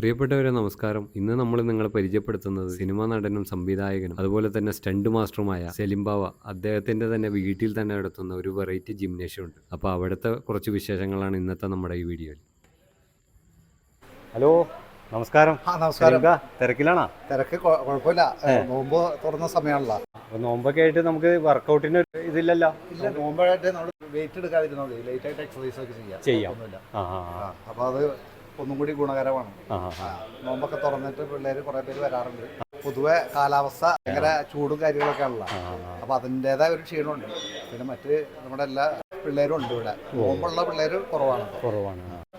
പ്രിയപ്പെട്ടവരെ നമസ്കാരം. ഇന്ന് നമ്മൾ നിങ്ങളെ പരിചയപ്പെടുത്തുന്നത് സിനിമാ നടനും സംവിധായകനും അതുപോലെ തന്നെ സ്റ്റണ്ട് മാസ്റ്ററുമായ സെലിം ബാവ. അദ്ദേഹത്തിന്റെ തന്നെ വീട്ടിൽ തന്നെ നടത്തുന്ന ഒരു വെറൈറ്റി ജിംനേഷ്യം ഉണ്ട്. അപ്പോൾ അവിടുത്തെ കുറച്ച് വിശേഷങ്ങളാണ് ഇന്നത്തെ നമ്മുടെ ഈ വീഡിയോയിൽ. ഹലോ, നമസ്കാരം. നമസ്കാരം. തിരക്കിലാണോ? തിരക്ക് കുഴപ്പമില്ല. നോമ്പ് തുറന്ന സമയമാണല്ലോ. അപ്പൊ നോമ്പൊക്കെ ആയിട്ട് നമുക്ക് വർക്കൗട്ടിന് ഇതില്ലല്ലോ. ഇല്ല, നോമ്പായിട്ട് നമ്മൾ വെയിറ്റ് എടുക്കാതിരുന്നത് ലേറ്റ് ആയിട്ട് എക്സസൈസ് ഒക്കെ ചെയ്യാം. ഒന്നുമില്ല. അപ്പൊ അത് ഒന്നും കൂടി ഗുണകരമാണ്. നോമ്പൊക്കെ തുറന്നിട്ട് പിള്ളേർ കുറെ പേര് വരാറുണ്ട്. പൊതുവെ കാലാവസ്ഥ ഭയങ്കര ചൂടും കാര്യങ്ങളൊക്കെ ആണല്ലോ. അപ്പൊ അതിൻ്റെതായ ഒരു ക്ഷീണമുണ്ട്. പിന്നെ മറ്റ് നമ്മുടെ എല്ലാ പിള്ളേരും ഉണ്ട് ഇവിടെ. നോമ്പുള്ള പിള്ളേർ കുറവാണ്.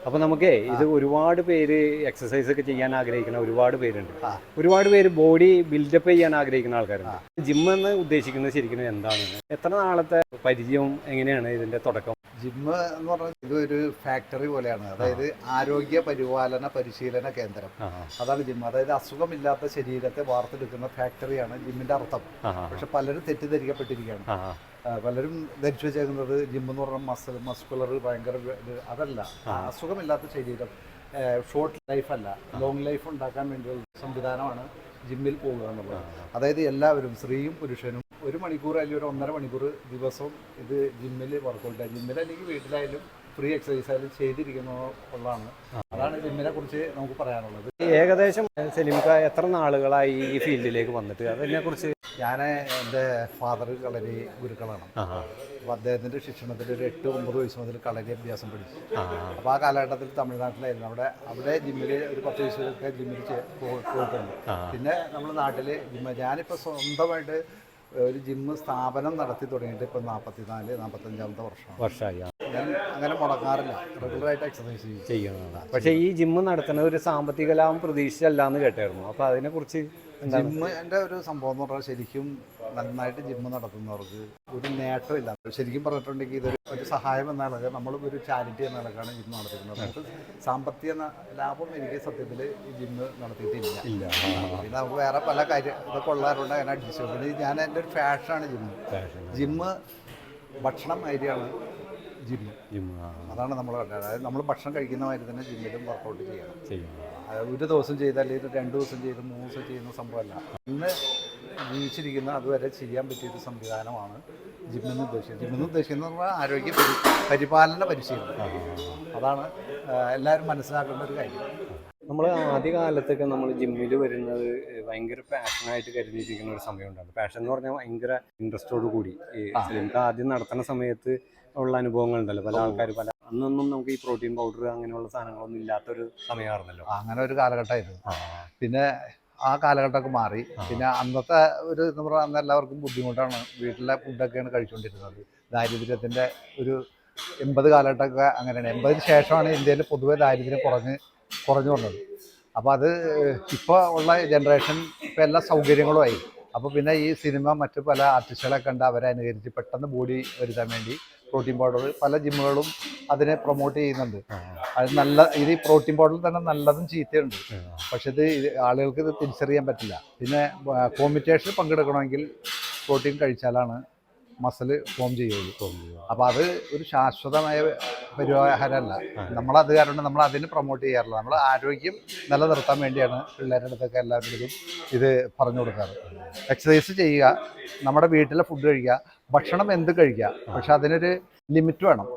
അപ്പൊ നമുക്ക് ഇത് ഒരുപാട് പേര് എക്സസൈസ് ഒക്കെ ചെയ്യാൻ ആഗ്രഹിക്കുന്ന ഒരുപാട് പേരുണ്ട്. ഒരുപാട് പേര് ബോഡി ബിൽഡപ്പ് ചെയ്യാൻ ആഗ്രഹിക്കുന്ന ആൾക്കാരുണ്ട്. ജിം എന്ന് ഉദ്ദേശിക്കുന്നത് ശരിക്കും എന്താണ്? എത്ര നാളത്തെ പരിചയം, എങ്ങനെയാണ് ഇതിന്റെ തുടക്കം? ജിമ്മ് എന്ന് പറഞ്ഞാൽ ഇതൊരു ഫാക്ടറി പോലെയാണ്. അതായത് ആരോഗ്യ പരിപാലന പരിശീലന കേന്ദ്രം. അതാണ് ജിം. അതായത് അസുഖമില്ലാത്ത ശരീരത്തെ വാർത്തെടുക്കുന്ന ഫാക്ടറിയാണ് ജിമ്മിന്റെ അർത്ഥം. പക്ഷെ പലരും തെറ്റിദ്ധരിക്കപ്പെട്ടിരിക്കുകയാണ്. പലരും ധരിച്ചു വെച്ചേക്കുന്നത് ജിം എന്ന് പറഞ്ഞാൽ മസ്കുലർ ഭയങ്കര അതല്ല. അസുഖമില്ലാത്ത ശരീരം, ഷോർട്ട് ലൈഫ് അല്ല, ലോങ് ലൈഫ് ഉണ്ടാക്കാൻ വേണ്ടിയുള്ള സംവിധാനമാണ് ജിമ്മിൽ പോകുക എന്നുള്ളത്. അതായത് എല്ലാവരും, സ്ത്രീയും പുരുഷനും, 1 മണിക്കൂർ അല്ലെങ്കിൽ 1.5 മണിക്കൂർ ദിവസവും ഇത് ജിമ്മിൽ വർക്കൗട്ട്, ജിമ്മിൽ അല്ലെങ്കിൽ വീട്ടിലായാലും ഫ്രീ എക്സസൈസ് ആയാലും ചെയ്തിരിക്കുന്ന ഉള്ളതാണ്. അതാണ് ജിമ്മിനെ കുറിച്ച് നമുക്ക് പറയാനുള്ളത്. ഏകദേശം സെലിംക എത്ര നാളുകളായി ഈ ഫീൽഡിലേക്ക് വന്നിട്ട്? അതിനെ കുറിച്ച് ഞാൻ എൻ്റെ ഫാദർ കളരി ഗുരുക്കളാണ്. അപ്പോൾ അദ്ദേഹത്തിൻ്റെ ശിക്ഷണത്തിൽ ഒരു 8-9 വയസ്സ് മുതൽ കളരി അഭ്യാസം പഠിച്ചു. അപ്പോൾ ആ കാലഘട്ടത്തിൽ തമിഴ്നാട്ടിലായിരുന്നു. അവിടെ ജിമ്മിൽ ഒരു 10 വയസ്സൊക്കെ ജിമ്മിൽ പോയിട്ടുണ്ട്. പിന്നെ നമ്മുടെ നാട്ടിൽ ജിമ്മ്, ഞാനിപ്പോൾ സ്വന്തമായിട്ട് ഒരു ജിമ്മ് സ്ഥാപനം നടത്തി തുടങ്ങിയിട്ട് ഇപ്പോൾ 44-45 വർഷമായി. ഞാൻ അങ്ങനെ മുടങ്ങാറില്ല, റെഗുലറായിട്ട് എക്സസൈസ് ചെയ്യുന്നതാണ്. പക്ഷേ ഈ ജിമ്മ് നടത്തുന്ന ഒരു സാമ്പത്തിക ലാഭം പ്രതീക്ഷിച്ചല്ലാന്ന് കേട്ടായിരുന്നു. അപ്പോൾ അതിനെക്കുറിച്ച് ജിമ്മിൻ്റെ ഒരു സംഭവം എന്ന് പറഞ്ഞാൽ ശരിക്കും നന്നായിട്ട് ജിമ്മ് നടത്തുന്നവർക്ക് ഒരു നേട്ടമില്ല. ശരിക്കും പറഞ്ഞിട്ടുണ്ടെങ്കിൽ ഇതൊരു സഹായം എന്ന നിലക്ക്, നമ്മൾ ഒരു ചാരിറ്റി എന്ന നിലക്കാണ് ജിമ്മ് നടത്തിക്കുന്നത്. നമുക്ക് സാമ്പത്തിക ലാഭം എനിക്ക് സത്യത്തിൽ ഈ ജിമ്മ് നടത്തിയിട്ടില്ല. പിന്നെ നമുക്ക് വേറെ പല ഇതൊക്കെ ഉള്ളവരുണ്ട്, അങ്ങനെ അഡ്ജസ്റ്റ് ചെയ്യും. പിന്നെ ഞാൻ എൻ്റെ ഒരു ഫാഷനാണ് ജിമ്മ്. ഭക്ഷണം മാതിരിയാണ് ജിമ്മ്. അതാണ് നമ്മൾ കണ്ടത്. അതായത് നമ്മൾ ഭക്ഷണം കഴിക്കുന്ന മാതിരി തന്നെ ജിമ്മിലും വർക്കൗട്ട് ചെയ്യണം. ഒരു ദിവസം ചെയ്താൽ അല്ലെങ്കിൽ 2 ദിവസം ചെയ്ത് 3 ദിവസം ചെയ്യുന്ന സംഭവമല്ല. ഇന്ന് ജീവിച്ചിരിക്കുന്ന അതുവരെ ചെയ്യാൻ പറ്റിയൊരു സംവിധാനമാണ് ജിമ്മെന്ന് ഉദ്ദേശിക്കുന്നത്. ജിമ്മെന്ന് ഉദ്ദേശിക്കുന്നത് പറഞ്ഞാൽ ആരോഗ്യ പരിപാലന പരിശീലനം. അതാണ് എല്ലാവരും മനസ്സിലാക്കേണ്ട ഒരു കാര്യം. നമ്മൾ ആദ്യകാലത്തൊക്കെ നമ്മൾ ജിമ്മിൽ വരുന്നത് ഭയങ്കര പാഷനായിട്ട് കരുതിയിരിക്കുന്ന ഒരു സമയം ഉണ്ടാകും. പാഷൻ എന്ന് പറഞ്ഞാൽ ഭയങ്കര ഇൻട്രസ്റ്റോട് കൂടി നമുക്ക് ആദ്യം നടത്തുന്ന സമയത്ത് ഉള്ള അനുഭവങ്ങൾ ഉണ്ടല്ലോ. പല ആൾക്കാർ അന്നൊന്നും നമുക്ക് ഈ പ്രോട്ടീൻ പൗഡർ അങ്ങനെയുള്ള സാധനങ്ങളൊന്നും ഇല്ലാത്തൊരു സമയമായിരുന്നല്ലോ. അങ്ങനെ ഒരു കാലഘട്ടമായിരുന്നു. പിന്നെ ആ കാലഘട്ടമൊക്കെ മാറി. പിന്നെ അന്നത്തെ ഒരു എന്ന് പറഞ്ഞാൽ അന്ന് എല്ലാവർക്കും ബുദ്ധിമുട്ടാണ്. വീട്ടിലെ ഫുഡൊക്കെയാണ് കഴിച്ചുകൊണ്ടിരുന്നത്. ദാരിദ്ര്യത്തിൻ്റെ ഒരു 80 കാലഘട്ടമൊക്കെ അങ്ങനെയാണ്. 80-ന് ശേഷമാണ് ഇന്ത്യയിൽ പൊതുവെ ദാരിദ്ര്യം കുറഞ്ഞു വന്നത്. അപ്പോൾ അത് ഇപ്പോൾ ഉള്ള ജനറേഷൻ ഇപ്പോൾ എല്ലാ സൗകര്യങ്ങളുമായി. അപ്പോൾ പിന്നെ ഈ സിനിമ മറ്റു പല ആർട്ടിസ്റ്റുകളെ കണ്ട് അവരെ അനുകരിച്ച് പെട്ടെന്ന് ബോഡി വരുത്താൻ വേണ്ടി പ്രോട്ടീൻ പൗഡർ പല ജിമ്മുകളും അതിനെ പ്രൊമോട്ട് ചെയ്യുന്നുണ്ട്. അത് ഇത് ഈ പ്രോട്ടീൻ പൗഡറിൽ തന്നെ നല്ലതും ചീത്തയുണ്ട്. പക്ഷെ ഇത് ആളുകൾക്ക് ഇത് തിരിച്ചറിയാൻ പറ്റില്ല. പിന്നെ കോമ്പറ്റീഷനിൽ പങ്കെടുക്കണമെങ്കിൽ പ്രോട്ടീൻ കഴിച്ചാലാണ് മസിൽ ഫോം ചെയ്യുള്ളൂ. അപ്പോൾ അത് ഒരു ശാശ്വതമായ പരിഹാരമല്ല. നമ്മളത് കാരണം നമ്മൾ അതിന് പ്രൊമോട്ട് ചെയ്യാറില്ല. നമ്മൾ ആരോഗ്യം നിലനിർത്താൻ വേണ്ടിയാണ് പിള്ളേരുടെ അടുത്തൊക്കെ എല്ലാവരുടെയും ഇത് പറഞ്ഞു കൊടുക്കാറ്. എക്സസൈസ് ചെയ്യുക, നമ്മുടെ വീട്ടിലെ ഫുഡ് കഴിക്കുക, ഭക്ഷണം എന്ത് കഴിക്കുക, പക്ഷെ അതിനൊരു ലിമിറ്റ് വേണം.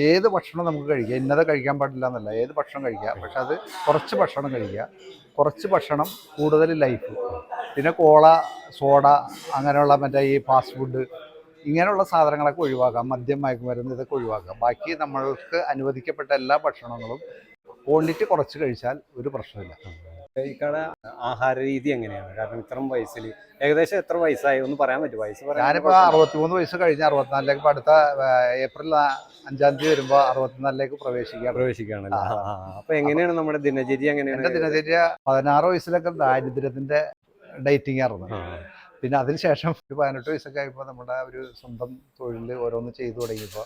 ഏത് ഭക്ഷണം നമുക്ക് കഴിക്കുക, ഇന്നത് കഴിക്കാൻ പാടില്ല എന്നല്ല, ഏത് ഭക്ഷണം കഴിക്കുക. പക്ഷെ അത് കുറച്ച് ഭക്ഷണം കഴിക്കുക, കുറച്ച് ഭക്ഷണം, കൂടുതൽ ലൈഫ്. പിന്നെ കോള, സോഡ, അങ്ങനെയുള്ള മറ്റേ ഈ ഫാസ്റ്റ് ഫുഡ്, ഇങ്ങനെയുള്ള സാധനങ്ങളൊക്കെ ഒഴിവാക്കാം. മദ്യം, മയക്കുമരുന്ന് ഇതൊക്കെ ഒഴിവാക്കാം. ബാക്കി നമ്മൾക്ക് അനുവദിക്കപ്പെട്ട എല്ലാ ഭക്ഷണങ്ങളും ക്വാണ്ടിറ്റി കുറച്ച് കഴിച്ചാൽ ഒരു പ്രശ്നമില്ല. ഈ കട ആഹാര രീതി എങ്ങനെയാണ്? കാരണം ഇത്രയും വയസ്സിൽ ഏകദേശം എത്ര വയസ്സായി ഒന്ന് പറയാൻ പറ്റും? വയസ്സ് ഞാനിപ്പോൾ 63 വയസ്സ് കഴിഞ്ഞ് 64ലേക്ക്, ഇപ്പോൾ അടുത്ത ഏപ്രിൽ 5-ാം തീയതി വരുമ്പോൾ 64ലേക്ക് പ്രവേശിക്കുകയാണല്ലോ. അപ്പോൾ എങ്ങനെയാണ് നമ്മുടെ ദിനചര്യ? എങ്ങനെയാണ് എൻ്റെ ദിനചര്യ? 16 വയസ്സിലൊക്കെ ദാരിദ്ര്യത്തിൻ്റെ ഡയറ്റിംഗ് ആയിരുന്നു. പിന്നെ അതിനുശേഷം ഒരു 18 വയസ്സൊക്കെ ആയപ്പോൾ നമ്മുടെ ഒരു സ്വന്തം തൊഴിൽ ഓരോന്ന് ചെയ്തു തുടങ്ങിയപ്പോൾ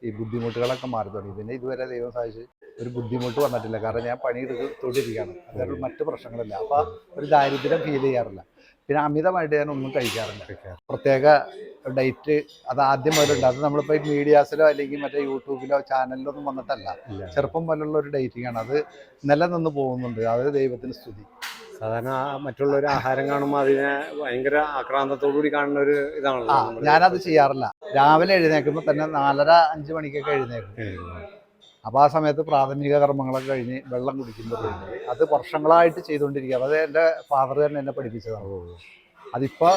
ഈ ബുദ്ധിമുട്ടുകളൊക്കെ മാറി തുടങ്ങി. പിന്നെ ഇതുവരെ ദൈവം സാധിച്ച് ഒരു ബുദ്ധിമുട്ട് വന്നിട്ടില്ല. കാരണം ഞാൻ പണിയെടുത്തോണ്ടിരിക്കുകയാണ്. അതായത് മറ്റു പ്രശ്നങ്ങളില്ല. അപ്പോൾ ഒരു ദാരിദ്ര്യം ഫീൽ ചെയ്യാറില്ല. പിന്നെ അമിതമായിട്ട് ഞാൻ ഒന്നും കഴിക്കാറില്ല. പ്രത്യേക ഡേറ്റ് അത് ആദ്യം മുതലുണ്ട്. അത് നമ്മളിപ്പോൾ ഈ മീഡിയാസിലോ അല്ലെങ്കിൽ മറ്റേ യൂട്യൂബിലോ ചാനലിലോ ഒന്നും വന്നിട്ടല്ല. ചെറുപ്പം മുതലുള്ള ഒരു ഡേറ്റിംഗ് ആണ്. അത് നിലനിന്ന് പോകുന്നുണ്ട്. അത് ദൈവത്തിന് സ്തുതി. സാധാരണ മറ്റുള്ളൊരു ആഹാരം കാണുമ്പോൾ അതിനെ ഭയങ്കര ആക്രാന്തത്തോടു കൂടി കാണുന്ന ഒരു ഇതാണല്ലോ ഞാനത് ചെയ്യാറില്ല. രാവിലെ എഴുന്നേൽക്കുമ്പോൾ തന്നെ 4:30-5 മണിക്കൊക്കെ എഴുന്നേൽക്കും. അപ്പോൾ ആ സമയത്ത് പ്രാഥമിക കർമ്മങ്ങളൊക്കെ കഴിഞ്ഞ് വെള്ളം കുടിക്കുന്നത് അത് വർഷങ്ങളായിട്ട് ചെയ്തുകൊണ്ടിരിക്കുക. അത് എൻ്റെ ഫാദർ തന്നെ എന്നെ പഠിപ്പിച്ചതാണ്. അതിപ്പോൾ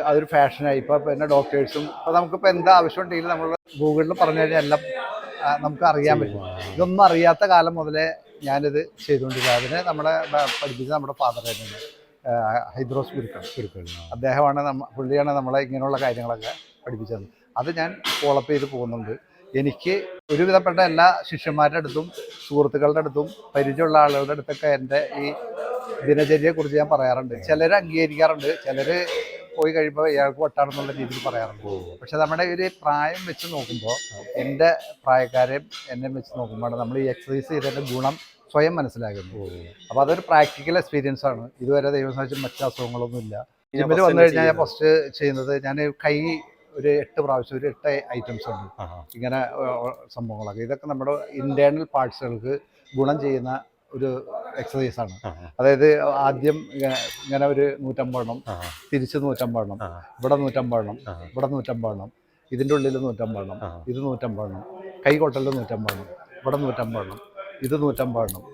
അതൊരു ഫാഷനായി. ഇപ്പോൾ പിന്നെ ഡോക്ടേഴ്സും ഇപ്പോൾ നമുക്കിപ്പോൾ എന്ത് ആവശ്യം ഉണ്ടെങ്കിലും നമ്മൾ ഗൂഗിളിൽ പറഞ്ഞു കഴിഞ്ഞാൽ എല്ലാം നമുക്ക് അറിയാൻ പറ്റും. ഇതൊന്നും അറിയാത്ത കാലം മുതലേ ഞാനിത് ചെയ്തുകൊണ്ടിരിക്കുക. അതിന് നമ്മളെ പഠിപ്പിച്ച നമ്മുടെ ഫാദർ തന്നെയാണ്, ഹൈദ്രോസ് ഗുരുക്കൾ. അദ്ദേഹമാണ് പുള്ളിയാണ് നമ്മളെ ഇങ്ങനെയുള്ള കാര്യങ്ങളൊക്കെ പഠിപ്പിച്ചത്. അത് ഞാൻ ഫോളോ ചെയ്ത് പോകുന്നുണ്ട്. എനിക്ക് ഒരുവിധപ്പെട്ട എല്ലാ ശിഷ്യന്മാരുടെ അടുത്തും സുഹൃത്തുക്കളുടെ അടുത്തും പരിചയമുള്ള ആളുകളുടെ അടുത്തൊക്കെ എൻ്റെ ഈ ദിനചര്യയെക്കുറിച്ച് ഞാൻ പറയാറുണ്ട്. ചിലർ അംഗീകരിക്കാറുണ്ട്, ചിലർ പോയി കഴിയുമ്പോൾ ഇയാൾക്ക് വട്ടാണെന്നുള്ള രീതിയിൽ പറയാറുണ്ട്. പക്ഷെ നമ്മുടെ ഒരു പ്രായം വെച്ച് നോക്കുമ്പോൾ, എൻ്റെ പ്രായക്കാരെയും എന്നെ വെച്ച് നോക്കുമ്പോൾ നമ്മൾ ഈ എക്സസൈസ് ചെയ്തതിൻ്റെ ഗുണം സ്വയം മനസ്സിലാക്കുന്നു. അപ്പോൾ അതൊരു പ്രാക്ടിക്കൽ എക്സ്പീരിയൻസ് ആണ്. ഇതുവരെ ദൈവം സാധിച്ച് മറ്റു അസുഖങ്ങളൊന്നുമില്ല. ജിമ്മിൽ വന്നു കഴിഞ്ഞാൽ ഞാൻ ഫസ്റ്റ് ചെയ്യുന്നത്, ഞാൻ കൈ ഒരു 8 പ്രാവശ്യം ഒരു 8 ഐറ്റംസ് ഉണ്ട് ഇങ്ങനെ സംഭവങ്ങളൊക്കെ. ഇതൊക്കെ നമ്മുടെ ഇൻറ്റേർണൽ പാർട്സുകൾക്ക് ഗുണം ചെയ്യുന്ന ഒരു എക്സസൈസാണ്. അതായത് ആദ്യം ഇങ്ങനെ ഒരു 150 എണ്ണം, തിരിച്ച് 150 എണ്ണം, ഇവിടെ 150 എണ്ണം, ഇവിടെ 150 എണ്ണം, ഇതിൻ്റെ ഉള്ളിൽ 150 എണ്ണം, ഇത് 150 എണ്ണം, കൈ കൊട്ടലിൽ 150 എണ്ണം, ഇവിടെ 150 എണ്ണം, ഇത് 150 എണ്ണം,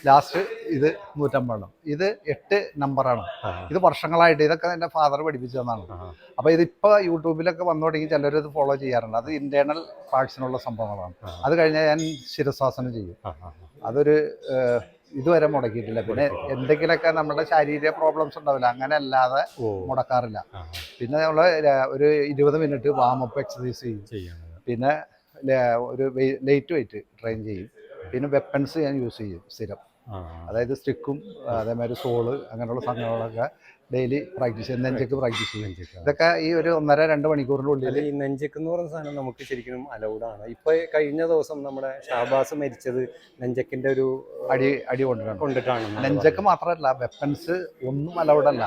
ലാസ്റ്റ് ഇത് 150 എണ്ണം. ഇത് 8 നമ്പറാണ്. ഇത് വർഷങ്ങളായിട്ട് ഇതൊക്കെ എൻ്റെ ഫാദർ പഠിപ്പിച്ചു തന്നാണ്. അപ്പോൾ ഇതിപ്പോൾ യൂട്യൂബിലൊക്കെ വന്നു തുടങ്ങി ചിലർ ഇത് ഫോളോ ചെയ്യാറുണ്ട്. അത് ഇൻറ്റേർണൽ പാർട്സിനുള്ള സംഭവങ്ങളാണ്. അത് കഴിഞ്ഞാൽ ഞാൻ ശിരസാസനം ചെയ്യും. അതൊരു ഇതുവരെ മുടക്കിയിട്ടില്ല. പിന്നെ എന്തെങ്കിലുമൊക്കെ നമ്മുടെ ശാരീരിക പ്രോബ്ലംസ് ഉണ്ടാവില്ല, അങ്ങനെ അല്ലാതെ മുടക്കാറില്ല. പിന്നെ നമ്മൾ ഒരു 20 മിനിറ്റ് വാമപ്പ് എക്സസൈസ് ചെയ്യും. പിന്നെ ഒരു ലൈറ്റ് വെയിറ്റ് ട്രെയിൻ ചെയ്യും. പിന്നെ വെപ്പൺസ് ഞാൻ യൂസ് ചെയ്യും സ്ഥിരം. അതായത് സ്റ്റിക്കും അതേമാതിരി സോള് അങ്ങനെയുള്ള സംഭവങ്ങളൊക്കെ ഡെയിലി പ്രാക്ടീസ് ചെയ്യും. നെഞ്ചക്ക് പ്രാക്ടീസ് ചെയ്യും. ഇതൊക്കെ ഈ ഒരു 1.5-2 മണിക്കൂറിനുള്ളിൽ. ഈ നെഞ്ചക്ക് എന്ന് പറയുന്ന സാധനം നമുക്ക് ശരിക്കും അലൗഡാണ്. ഇപ്പൊ കഴിഞ്ഞ ദിവസം നമ്മുടെ ഷാബാസ് മരിച്ചത് നെഞ്ചക്കിന്റെ ഒരു അടി കൊണ്ടിട്ടാണ്. നെഞ്ചക്ക് മാത്രമല്ല, വെപ്പൺസ് ഒന്നും അലൗഡല്ല.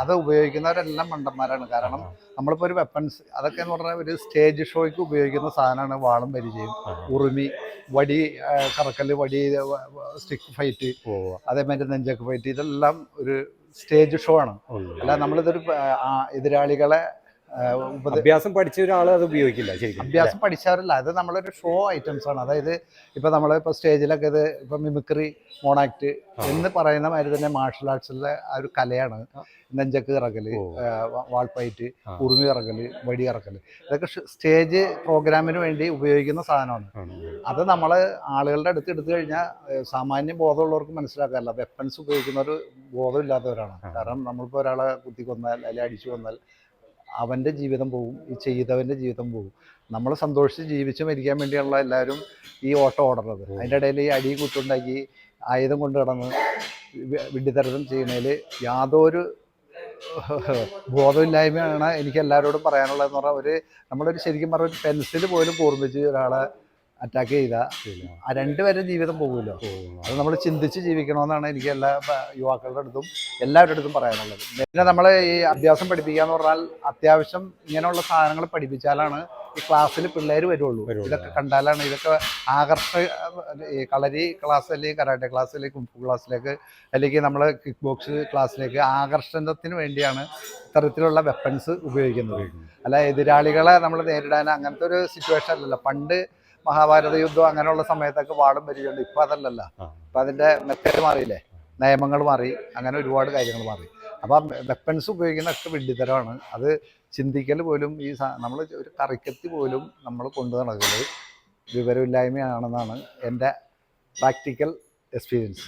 അത് ഉപയോഗിക്കുന്നവരെല്ലാം മണ്ടന്മാരാണ്. കാരണം നമ്മളിപ്പോൾ ഒരു വെപ്പൺസ് അതൊക്കെ എന്ന് പറഞ്ഞാൽ ഒരു സ്റ്റേജ് ഷോയ്ക്ക് ഉപയോഗിക്കുന്ന സാധനമാണ്. വാളും പരിചയം, ഉറുമി, വടി കറക്കല്, വടി സ്റ്റിക്ക് ഫൈറ്റ്, അതേമാതിരി നെഞ്ചക്ക് ഫൈറ്റ്, ഇതെല്ലാം ഒരു സ്റ്റേജ് ഷോ ആണ്. അല്ല നമ്മളിതൊരു എതിരാളികളെ അഭ്യാസം പഠിച്ച ഒരാൾ അത് ഉപയോഗിക്കില്ല. ശരിക്കും അഭ്യാസം പഠിച്ചവരല്ല, അത് നമ്മളൊരു ഷോ ഐറ്റംസ് ആണ്. അതായത് ഇപ്പം നമ്മളിപ്പോൾ സ്റ്റേജിലൊക്കെ ഇത് ഇപ്പം മിമിക്രി, മോണാക്ട് എന്ന് പറയുന്ന മാതിരി തന്നെ മാർഷൽ ആർട്സിലെ ആ ഒരു കലയാണ് നെഞ്ചക്ക് ഇറക്കല്, വാൾപ്പയറ്റ്, ഉറുമി ഇറക്കല്, വടി ഇറക്കല്. ഇതൊക്കെ സ്റ്റേജ് പ്രോഗ്രാമിന് വേണ്ടി ഉപയോഗിക്കുന്ന സാധനമാണ്. അത് നമ്മൾ ആളുകളുടെ അടുത്ത് എടുത്തു കഴിഞ്ഞാൽ സാമാന്യ ബോധമുള്ളവർക്ക് മനസ്സിലാക്കാറില്ല. വെപ്പൺസ് ഉപയോഗിക്കുന്നവർ ബോധമില്ലാത്തവരാണ്. കാരണം നമ്മളിപ്പോൾ ഒരാളെ കുത്തിക്കൊന്നാൽ അല്ലെങ്കിൽ അടിച്ചു കൊന്നാൽ അവൻ്റെ ജീവിതം പോകും, ഈ ചെയ്തവൻ്റെ ജീവിതം പോകും. നമ്മൾ സന്തോഷിച്ച് ജീവിച്ച് മരിക്കാൻ വേണ്ടിയുള്ള എല്ലാവരും ഈ ഓട്ടം ഓടുന്നത്. അതിൻ്റെ ഇടയിൽ ഈ അടിയും കുത്തുണ്ടാക്കി ആയുധം കൊണ്ട് കിടന്ന് വിഡ്ഢിത്തരം ചെയ്യുന്നതിൽ യാതൊരു ബോധമില്ലായ്മയാണ് എനിക്ക് എല്ലാവരോടും പറയാനുള്ളതെന്ന് പറഞ്ഞാൽ, നമ്മളൊരു ശരിക്കും പറഞ്ഞ ഒരു പെൻസിൽ പോലും കൂർമ്മിച്ച് ഒരാളെ അറ്റാക്ക് ചെയ്താൽ ആ 2 പേരും ജീവിതം പോകുമല്ലോ. അത് നമ്മൾ ചിന്തിച്ച് ജീവിക്കണമെന്നാണ് എനിക്ക് എല്ലാ യുവാക്കളുടെ അടുത്തും എല്ലാവരുടെ അടുത്തും പറയാനുള്ളത്. പിന്നെ നമ്മൾ ഈ അഭ്യാസം പഠിപ്പിക്കുക എന്ന് പറഞ്ഞാൽ അത്യാവശ്യം ഇങ്ങനെയുള്ള സാധനങ്ങൾ പഠിപ്പിച്ചാലാണ് ഈ ക്ലാസ്സിൽ പിള്ളേർ വരുള്ളൂ. ഇതൊക്കെ കണ്ടാലാണ് ഇതൊക്കെ ഈ കളരി ക്ലാസ് അല്ലെങ്കിൽ കരാട്ടെ ക്ലാസ് അല്ലെങ്കിൽ കുംഫു ക്ലാസ്സിലേക്ക് അല്ലെങ്കിൽ നമ്മൾ കിക്ക് ബോക്സ് ക്ലാസ്സിലേക്ക് ആകർഷണത്തിന് വേണ്ടിയാണ് ഇത്തരത്തിലുള്ള വെപ്പൺസ് ഉപയോഗിക്കുന്നത്. അല്ല എതിരാളികളെ നമ്മൾ നേരിടാൻ അങ്ങനത്തെ ഒരു സിറ്റുവേഷൻ അല്ലല്ലോ. പണ്ട് മഹാഭാരത യുദ്ധം അങ്ങനെയുള്ള സമയത്തൊക്കെ വാളും പരിചയമുണ്ട്. ഇപ്പം അതല്ലല്ലോ. ഇപ്പം അതിൻ്റെ മെത്തേഡ് മാറിയില്ലേ, നിയമങ്ങൾ മാറി, അങ്ങനെ ഒരുപാട് കാര്യങ്ങൾ മാറി. അപ്പം വെപ്പൺസ് ഉപയോഗിക്കുന്നതൊക്കെ വിഡ്ഢിത്തരമാണ്. അത് ചിന്തിക്കൽ പോലും നമ്മൾ ഒരു കറിക്കത്തി പോലും നമ്മൾ കൊണ്ടു നടക്കുന്നത് വിവരമില്ലായ്മയാണെന്നാണ് എൻ്റെ പ്രാക്ടിക്കൽ എക്സ്പീരിയൻസ്.